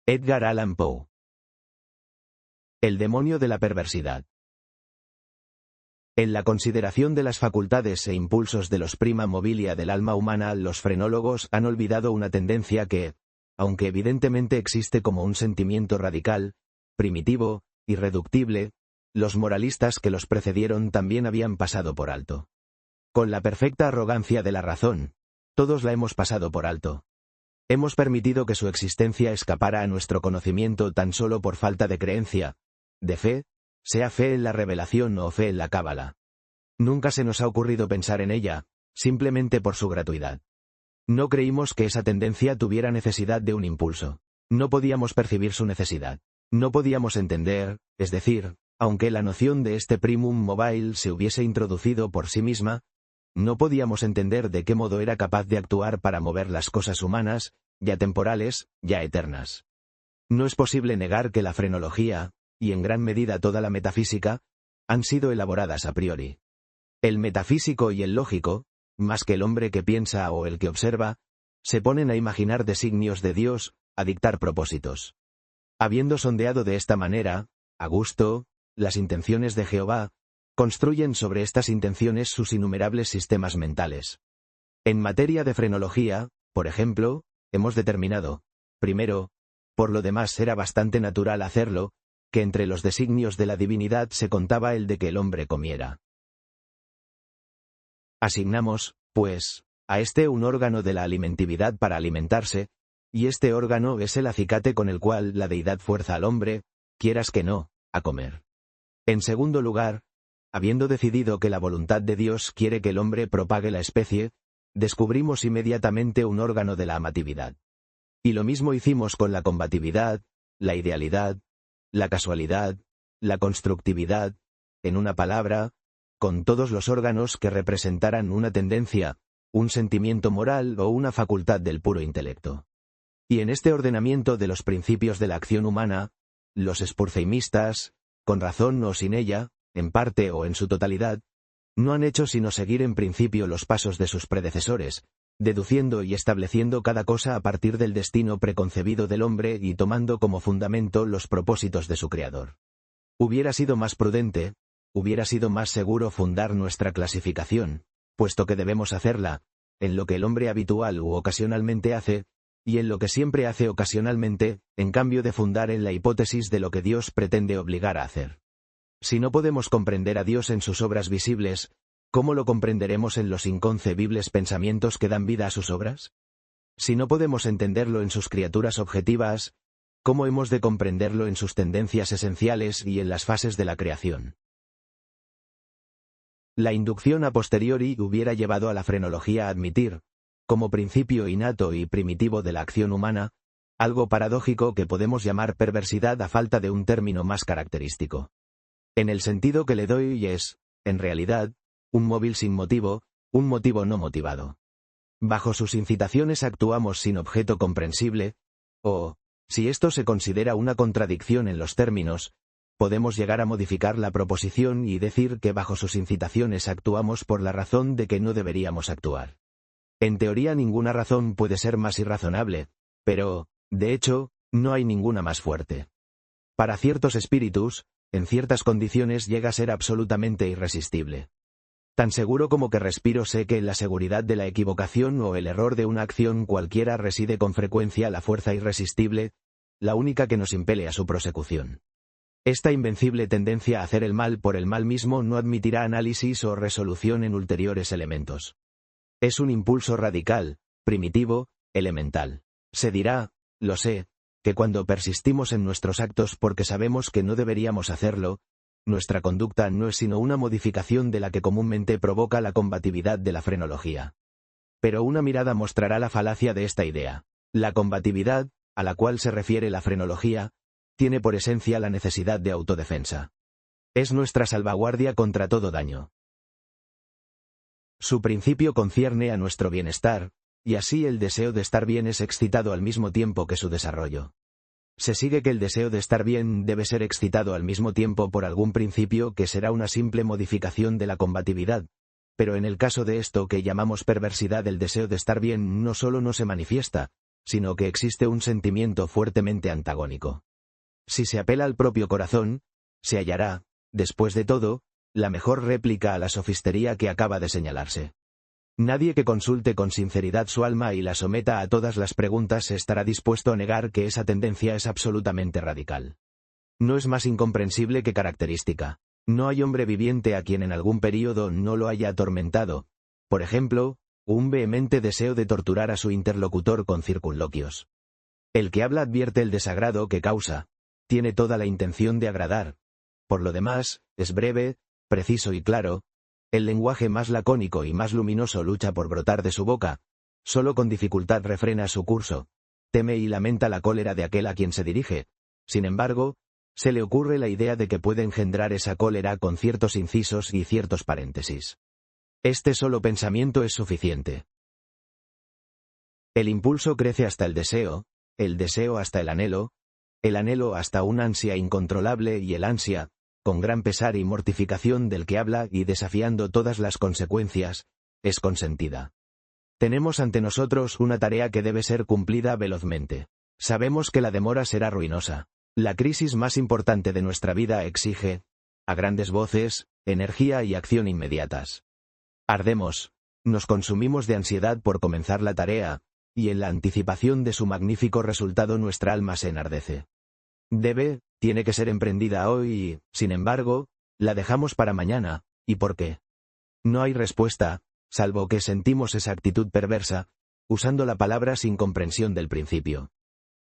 Edgar Allan Poe. El demonio de la perversidad. En la consideración de las facultades e impulsos de los prima mobilia del alma humana, los frenólogos han olvidado una tendencia que, aunque evidentemente existe como un sentimiento radical, primitivo, irreductible, los moralistas que los precedieron también habían pasado por alto. Con la perfecta arrogancia de la razón, todos la hemos pasado por alto. Hemos permitido que su existencia escapara a nuestro conocimiento tan solo por falta de creencia, de fe, sea fe en la revelación o fe en la cábala. Nunca se nos ha ocurrido pensar en ella, simplemente por su gratuidad. No creímos que esa tendencia tuviera necesidad de un impulso. No podíamos percibir su necesidad. No podíamos entender, es decir, aunque la noción de este primum mobile se hubiese introducido por sí misma, no podíamos entender de qué modo era capaz de actuar para mover las cosas humanas, ya temporales, ya eternas. No es posible negar que la frenología, y en gran medida toda la metafísica, han sido elaboradas a priori. El metafísico y el lógico, más que el hombre que piensa o el que observa, se ponen a imaginar designios de Dios, a dictar propósitos. Habiendo sondeado de esta manera, a gusto, las intenciones de Jehová, construyen sobre estas intenciones sus innumerables sistemas mentales. En materia de frenología, por ejemplo, hemos determinado, primero, por lo demás era bastante natural hacerlo, que entre los designios de la divinidad se contaba el de que el hombre comiera. Asignamos, pues, a este un órgano de la alimentividad para alimentarse, y este órgano es el acicate con el cual la deidad fuerza al hombre, quieras que no, a comer. En segundo lugar, habiendo decidido que la voluntad de Dios quiere que el hombre propague la especie, descubrimos inmediatamente un órgano de la amatividad. Y lo mismo hicimos con la combatividad, la idealidad, la casualidad, la constructividad, en una palabra, con todos los órganos que representaran una tendencia, un sentimiento moral o una facultad del puro intelecto. Y en este ordenamiento de los principios de la acción humana, los spurceimistas, con razón o sin ella, en parte o en su totalidad, no han hecho sino seguir en principio los pasos de sus predecesores, deduciendo y estableciendo cada cosa a partir del destino preconcebido del hombre y tomando como fundamento los propósitos de su Creador. Hubiera sido más prudente, hubiera sido más seguro fundar nuestra clasificación, puesto que debemos hacerla, en lo que el hombre habitual u ocasionalmente hace, y en lo que siempre hace ocasionalmente, en cambio de fundar en la hipótesis de lo que Dios pretende obligar a hacer. Si no podemos comprender a Dios en sus obras visibles, ¿cómo lo comprenderemos en los inconcebibles pensamientos que dan vida a sus obras? Si no podemos entenderlo en sus criaturas objetivas, ¿cómo hemos de comprenderlo en sus tendencias esenciales y en las fases de la creación? La inducción a posteriori hubiera llevado a la frenología a admitir, como principio innato y primitivo de la acción humana, algo paradójico que podemos llamar perversidad a falta de un término más característico. En el sentido que le doy es, en realidad, un móvil sin motivo, un motivo no motivado. Bajo sus incitaciones actuamos sin objeto comprensible, o, si esto se considera una contradicción en los términos, podemos llegar a modificar la proposición y decir que bajo sus incitaciones actuamos por la razón de que no deberíamos actuar. En teoría ninguna razón puede ser más irrazonable, pero, de hecho, no hay ninguna más fuerte. Para ciertos espíritus, en ciertas condiciones llega a ser absolutamente irresistible. Tan seguro como que respiro sé que en la seguridad de la equivocación o el error de una acción cualquiera reside con frecuencia la fuerza irresistible, la única que nos impele a su prosecución. Esta invencible tendencia a hacer el mal por el mal mismo no admitirá análisis o resolución en ulteriores elementos. Es un impulso radical, primitivo, elemental. Se dirá, lo sé, que cuando persistimos en nuestros actos porque sabemos que no deberíamos hacerlo, nuestra conducta no es sino una modificación de la que comúnmente provoca la combatividad de la frenología. Pero una mirada mostrará la falacia de esta idea. La combatividad, a la cual se refiere la frenología, tiene por esencia la necesidad de autodefensa. Es nuestra salvaguardia contra todo daño. Su principio concierne a nuestro bienestar, y así el deseo de estar bien es excitado al mismo tiempo que su desarrollo. Se sigue que el deseo de estar bien debe ser excitado al mismo tiempo por algún principio que será una simple modificación de la combatividad, pero en el caso de esto que llamamos perversidad el deseo de estar bien no solo no se manifiesta, sino que existe un sentimiento fuertemente antagónico. Si se apela al propio corazón, se hallará, después de todo, la mejor réplica a la sofistería que acaba de señalarse. Nadie que consulte con sinceridad su alma y la someta a todas las preguntas estará dispuesto a negar que esa tendencia es absolutamente radical. No es más incomprensible que característica. No hay hombre viviente a quien en algún período no lo haya atormentado, por ejemplo, un vehemente deseo de torturar a su interlocutor con circunloquios. El que habla advierte el desagrado que causa, tiene toda la intención de agradar. Por lo demás, es breve, preciso y claro. El lenguaje más lacónico y más luminoso lucha por brotar de su boca, solo con dificultad refrena su curso, teme y lamenta la cólera de aquel a quien se dirige. Sin embargo, se le ocurre la idea de que puede engendrar esa cólera con ciertos incisos y ciertos paréntesis. Este solo pensamiento es suficiente. El impulso crece hasta el deseo hasta el anhelo hasta una ansia incontrolable y el ansia, con gran pesar y mortificación del que habla y desafiando todas las consecuencias, es consentida. Tenemos ante nosotros una tarea que debe ser cumplida velozmente. Sabemos que la demora será ruinosa. La crisis más importante de nuestra vida exige, a grandes voces, energía y acción inmediatas. Ardemos, nos consumimos de ansiedad por comenzar la tarea, y en la anticipación de su magnífico resultado nuestra alma se enardece. Tiene que ser emprendida hoy y, sin embargo, la dejamos para mañana. ¿Y por qué? No hay respuesta, salvo que sentimos esa actitud perversa, usando la palabra sin comprensión del principio.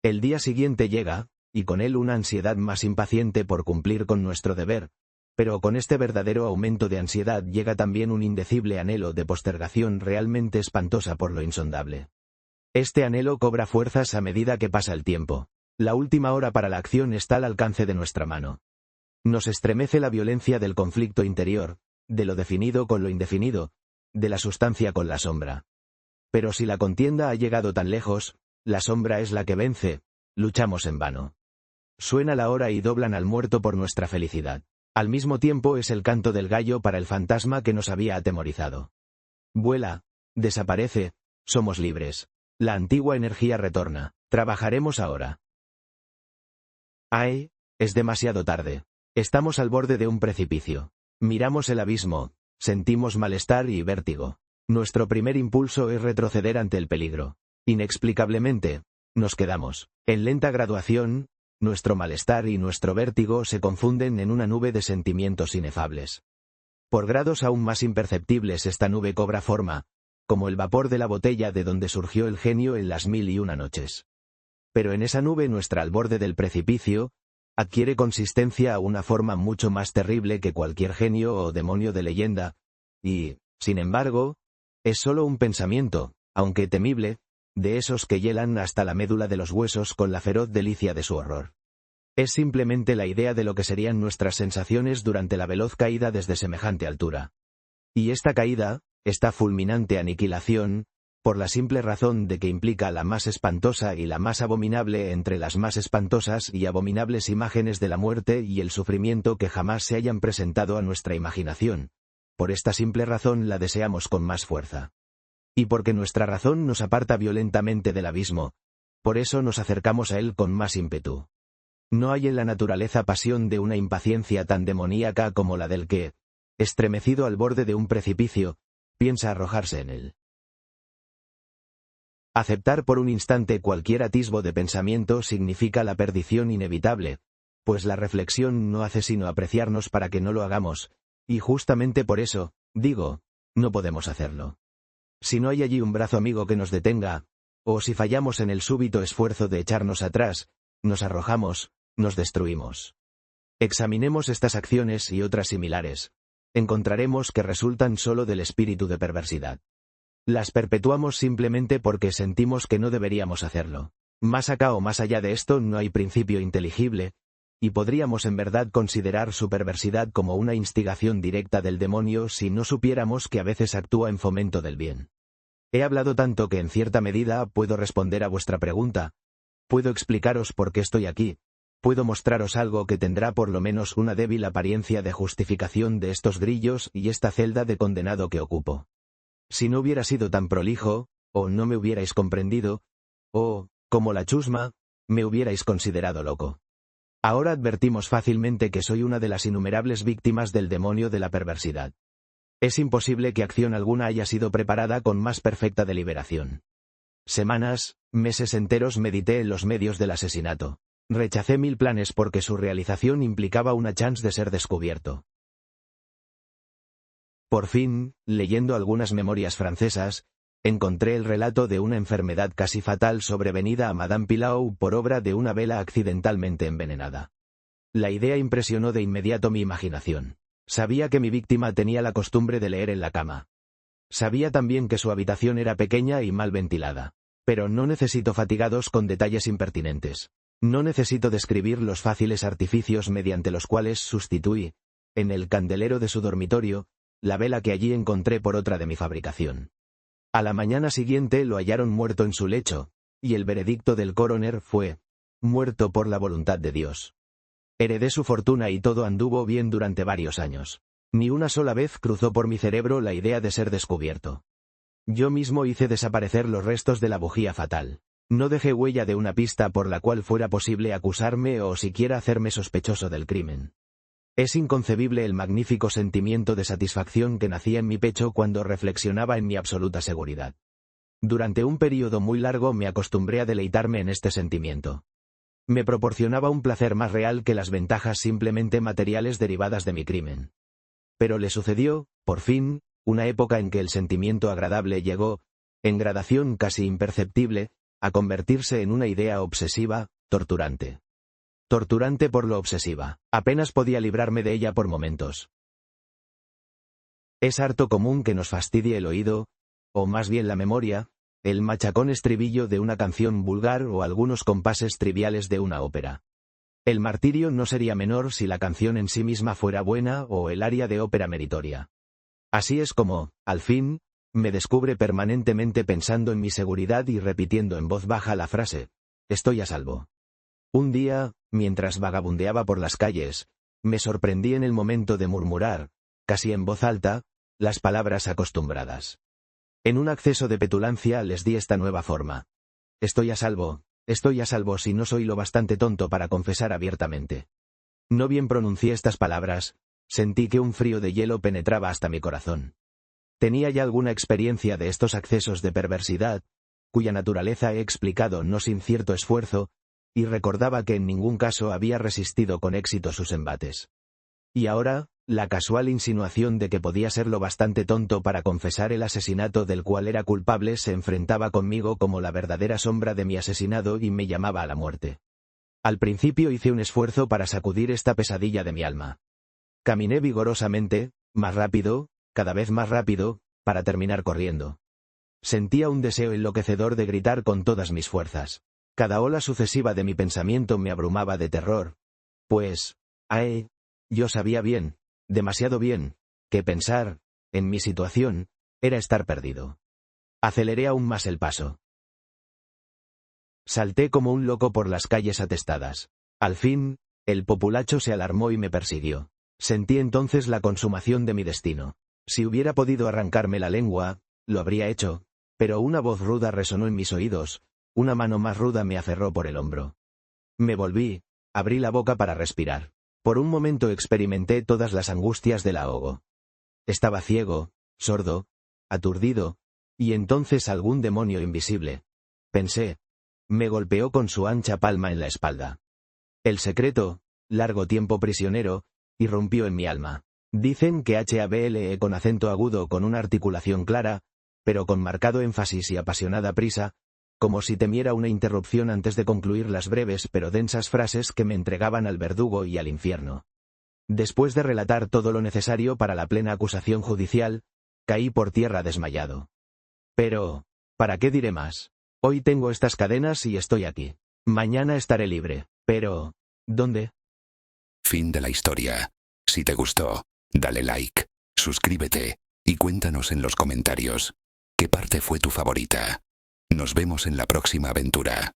El día siguiente llega, y con él una ansiedad más impaciente por cumplir con nuestro deber, pero con este verdadero aumento de ansiedad llega también un indecible anhelo de postergación realmente espantosa por lo insondable. Este anhelo cobra fuerzas a medida que pasa el tiempo. La última hora para la acción está al alcance de nuestra mano. Nos estremece la violencia del conflicto interior, de lo definido con lo indefinido, de la sustancia con la sombra. Pero si la contienda ha llegado tan lejos, la sombra es la que vence, luchamos en vano. Suena la hora y doblan al muerto por nuestra felicidad. Al mismo tiempo es el canto del gallo para el fantasma que nos había atemorizado. Vuela, desaparece, somos libres. La antigua energía retorna. Trabajaremos ahora. ¡Ay! Es demasiado tarde. Estamos al borde de un precipicio. Miramos el abismo, sentimos malestar y vértigo. Nuestro primer impulso es retroceder ante el peligro. Inexplicablemente, nos quedamos. En lenta graduación, nuestro malestar y nuestro vértigo se confunden en una nube de sentimientos inefables. Por grados aún más imperceptibles esta nube cobra forma, como el vapor de la botella de donde surgió el genio en las 1001 noches. Pero en esa nube nuestra al borde del precipicio, adquiere consistencia a una forma mucho más terrible que cualquier genio o demonio de leyenda, y, sin embargo, es solo un pensamiento, aunque temible, de esos que hielan hasta la médula de los huesos con la feroz delicia de su horror. Es simplemente la idea de lo que serían nuestras sensaciones durante la veloz caída desde semejante altura. Y esta caída, esta fulminante aniquilación, por la simple razón de que implica la más espantosa y la más abominable entre las más espantosas y abominables imágenes de la muerte y el sufrimiento que jamás se hayan presentado a nuestra imaginación. Por esta simple razón la deseamos con más fuerza. Y porque nuestra razón nos aparta violentamente del abismo, por eso nos acercamos a él con más ímpetu. No hay en la naturaleza pasión de una impaciencia tan demoníaca como la del que, estremecido al borde de un precipicio, piensa arrojarse en él. Aceptar por un instante cualquier atisbo de pensamiento significa la perdición inevitable, pues la reflexión no hace sino apreciarnos para que no lo hagamos, y justamente por eso, digo, no podemos hacerlo. Si no hay allí un brazo amigo que nos detenga, o si fallamos en el súbito esfuerzo de echarnos atrás, nos arrojamos, nos destruimos. Examinemos estas acciones y otras similares. Encontraremos que resultan solo del espíritu de perversidad. Las perpetuamos simplemente porque sentimos que no deberíamos hacerlo. Más acá o más allá de esto no hay principio inteligible, y podríamos en verdad considerar su perversidad como una instigación directa del demonio si no supiéramos que a veces actúa en fomento del bien. He hablado tanto que en cierta medida puedo responder a vuestra pregunta, puedo explicaros por qué estoy aquí, puedo mostraros algo que tendrá por lo menos una débil apariencia de justificación de estos grillos y esta celda de condenado que ocupo. Si no hubiera sido tan prolijo, o no me hubierais comprendido, o, como la chusma, me hubierais considerado loco. Ahora advertimos fácilmente que soy una de las innumerables víctimas del demonio de la perversidad. Es imposible que acción alguna haya sido preparada con más perfecta deliberación. Semanas, meses enteros medité en los medios del asesinato. Rechacé 1000 planes porque su realización implicaba una chance de ser descubierto. Por fin, leyendo algunas memorias francesas, encontré el relato de una enfermedad casi fatal sobrevenida a Madame Pilau por obra de una vela accidentalmente envenenada. La idea impresionó de inmediato mi imaginación. Sabía que mi víctima tenía la costumbre de leer en la cama. Sabía también que su habitación era pequeña y mal ventilada. Pero no necesito fatigados con detalles impertinentes. No necesito describir los fáciles artificios mediante los cuales sustituí, en el candelero de su dormitorio, la vela que allí encontré por otra de mi fabricación. A la mañana siguiente lo hallaron muerto en su lecho, y el veredicto del coroner fue: muerto por la voluntad de Dios. Heredé su fortuna y todo anduvo bien durante varios años. Ni una sola vez cruzó por mi cerebro la idea de ser descubierto. Yo mismo hice desaparecer los restos de la bujía fatal. No dejé huella de una pista por la cual fuera posible acusarme o siquiera hacerme sospechoso del crimen. Es inconcebible el magnífico sentimiento de satisfacción que nacía en mi pecho cuando reflexionaba en mi absoluta seguridad. Durante un período muy largo me acostumbré a deleitarme en este sentimiento. Me proporcionaba un placer más real que las ventajas simplemente materiales derivadas de mi crimen. Pero le sucedió, por fin, una época en que el sentimiento agradable llegó, en gradación casi imperceptible, a convertirse en una idea obsesiva, torturante. Torturante por lo obsesiva. Apenas podía librarme de ella por momentos. Es harto común que nos fastidie el oído, o más bien la memoria, el machacón estribillo de una canción vulgar o algunos compases triviales de una ópera. El martirio no sería menor si la canción en sí misma fuera buena o el aria de ópera meritoria. Así es como, al fin, me descubre permanentemente pensando en mi seguridad y repitiendo en voz baja la frase: estoy a salvo. Un día, mientras vagabundeaba por las calles, me sorprendí en el momento de murmurar, casi en voz alta, las palabras acostumbradas. En un acceso de petulancia les di esta nueva forma: estoy a salvo si no soy lo bastante tonto para confesar abiertamente. No bien pronuncié estas palabras, sentí que un frío de hielo penetraba hasta mi corazón. Tenía ya alguna experiencia de estos accesos de perversidad, cuya naturaleza he explicado no sin cierto esfuerzo, y recordaba que en ningún caso había resistido con éxito sus embates. Y ahora, la casual insinuación de que podía ser lo bastante tonto para confesar el asesinato del cual era culpable se enfrentaba conmigo como la verdadera sombra de mi asesinado y me llamaba a la muerte. Al principio hice un esfuerzo para sacudir esta pesadilla de mi alma. Caminé vigorosamente, más rápido, cada vez más rápido, para terminar corriendo. Sentía un deseo enloquecedor de gritar con todas mis fuerzas. Cada ola sucesiva de mi pensamiento me abrumaba de terror, pues, yo sabía bien, demasiado bien, que pensar, en mi situación, era estar perdido. Aceleré aún más el paso. Salté como un loco por las calles atestadas. Al fin, el populacho se alarmó y me persiguió. Sentí entonces la consumación de mi destino. Si hubiera podido arrancarme la lengua, lo habría hecho, pero una voz ruda resonó en mis oídos, una mano más ruda me aferró por el hombro. Me volví, abrí la boca para respirar. Por un momento experimenté todas las angustias del ahogo. Estaba ciego, sordo, aturdido, y entonces algún demonio invisible, pensé, me golpeó con su ancha palma en la espalda. El secreto, largo tiempo prisionero, irrumpió en mi alma. Dicen que hable con acento agudo con una articulación clara, pero con marcado énfasis y apasionada prisa, como si temiera una interrupción antes de concluir las breves pero densas frases que me entregaban al verdugo y al infierno. Después de relatar todo lo necesario para la plena acusación judicial, caí por tierra desmayado. Pero, ¿para qué diré más? Hoy tengo estas cadenas y estoy aquí. Mañana estaré libre. Pero, ¿dónde? Fin de la historia. Si te gustó, dale like, suscríbete y cuéntanos en los comentarios qué parte fue tu favorita. Nos vemos en la próxima aventura.